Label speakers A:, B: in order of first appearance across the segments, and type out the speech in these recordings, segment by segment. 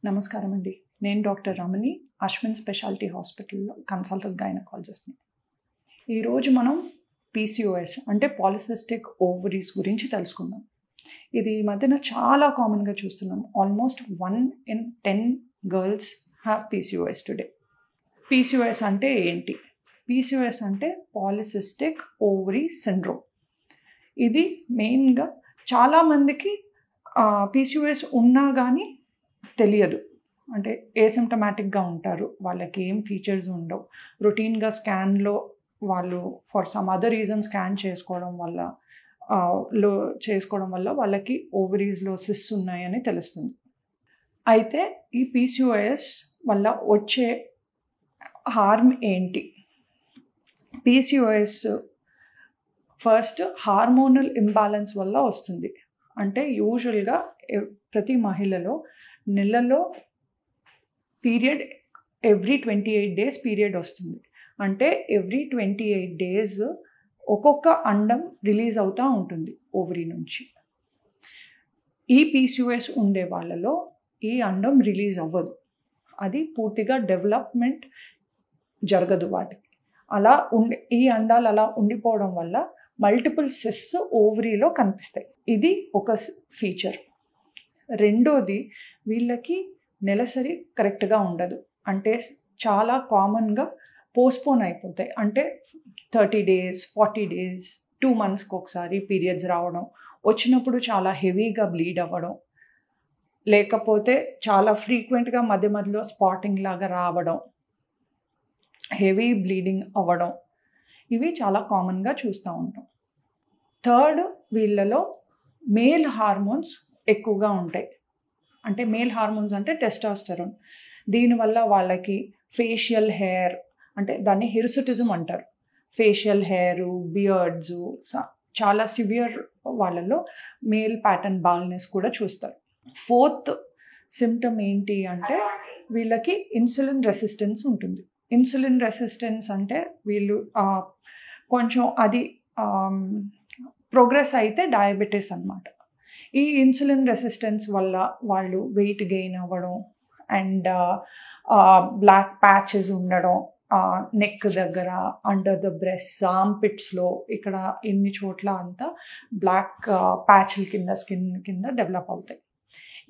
A: నమస్కారం అండి. నేను డాక్టర్ రమణి, అశ్విన్ స్పెషాలిటీ హాస్పిటల్‌లో కన్సల్టెంట్ గైనకాలజిస్ట్‌ని. ఈరోజు మనం పీసీఓఎస్ అంటే పాలిసిస్టిక్ ఓవరీస్ గురించి తెలుసుకుందాం. ఇది ఈ మధ్యన చాలా కామన్‌గా చూస్తున్నాం. Almost 1 in 10 girls have PCOS today. PCOS అంటే ఏంటి? పీసీఓఎస్ అంటే పాలిసిస్టిక్ ఓవరీ సిండ్రోమ్. ఇది మెయిన్‌గా చాలామందికి పీసీఓఎస్ ఉన్నా కానీ తెలియదు. అంటే ఏసిమ్టమాటిక్గా ఉంటారు. వాళ్ళకి ఏం ఫీచర్స్ ఉండవు. రొటీన్గా స్కాన్లో వాళ్ళు for some other reason scan చేసుకోవడం వల్ల వాళ్ళకి ఓవరీస్లో సిస్ట్స్ ఉన్నాయని తెలుస్తుంది. అయితే ఈ పీసీఓఎస్ వల్ల వచ్చే హార్మ్ ఏంటి? పీసీఓఎస్ ఫస్ట్ హార్మోనల్ ఇంబ్యాలెన్స్ వల్ల వస్తుంది. అంటే యూజువల్గా ప్రతి మహిళలో నెలలో పీరియడ్ ఎవ్రీ 28 days పీరియడ్ వస్తుంది. అంటే ఎవ్రీ 28 days ఒక్కొక్క అండం రిలీజ్ అవుతూ ఉంటుంది ఓవరీ నుంచి. ఈ పీసీఓఎస్ ఉండే వాళ్ళలో ఈ అండం రిలీజ్ అవ్వదు. అది పూర్తిగా డెవలప్మెంట్ జరగదు వాటికి. ఈ అండాలు అలా ఉండిపోవడం వల్ల మల్టిపుల్ సిస్ట్స్ ఓవరీలో కనిపిస్తాయి. ఇది ఒక ఫీచర్. రెండోది, వీళ్ళకి నెలసరి కరెక్ట్గా ఉండదు. అంటే చాలా కామన్గా పోస్ట్పోన్ అయిపోతాయి. అంటే 30 days, 40 days, 2 monthsకి ఒకసారి పీరియడ్స్ రావడం, వచ్చినప్పుడు చాలా హెవీగా బ్లీడ్ అవ్వడం, లేకపోతే చాలా ఫ్రీక్వెంట్గా మధ్య మధ్యలో స్పాటింగ్ లాగా రావడం, హెవీ బ్లీడింగ్ అవ్వడం, ఇవి చాలా కామన్గా చూస్తూ ఉంటాం. థర్డ్, వీళ్ళలో మేల్ హార్మోన్స్ ఎక్కువగా ఉంటాయి. అంటే మేల్ హార్మోన్స్ అంటే టెస్టోస్టెరాన్. దీనివల్ల వాళ్ళకి ఫేషియల్ హెయిర్, అంటే దాన్ని హిర్సుటిజం అంటారు. ఫేషియల్ హెయిర్, బియర్డ్స్, చాలా సివియర్ వాళ్ళలో మేల్ ప్యాటర్న్ బాల్నెస్ కూడా చూస్తారు. ఫోర్త్ సిమ్టమ్ ఏంటి అంటే వీళ్ళకి ఇన్సులిన్ రెసిస్టెన్స్ ఉంటుంది. ఇన్సులిన్ రెసిస్టెన్స్ అంటే వీళ్ళు కొంచెం అది ప్రోగ్రెస్ అయితే డయాబెటీస్ అన్నమాట. ఈ ఇన్సులిన్ రెసిస్టెన్స్ వల్ల వాళ్ళు వెయిట్ గెయిన్ అవ్వడం అండ్ బ్లాక్ ప్యాచెస్ ఉండడం, నెక్ దగ్గర, అండర్ ద బ్రెస్ట్, ఆర్మ్పిట్స్లో, ఇక్కడ ఇన్ని చోట్ల అంతా బ్లాక్ ప్యాచ్ల కింద, స్కిన్ కింద డెవలప్ అవుతాయి.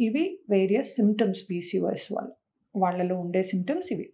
A: ఇవి వేరియస్ సిమ్టమ్స్ పీసీఓఎస్ వాళ్ళలో ఉండే సిమ్టమ్స్ ఇవి.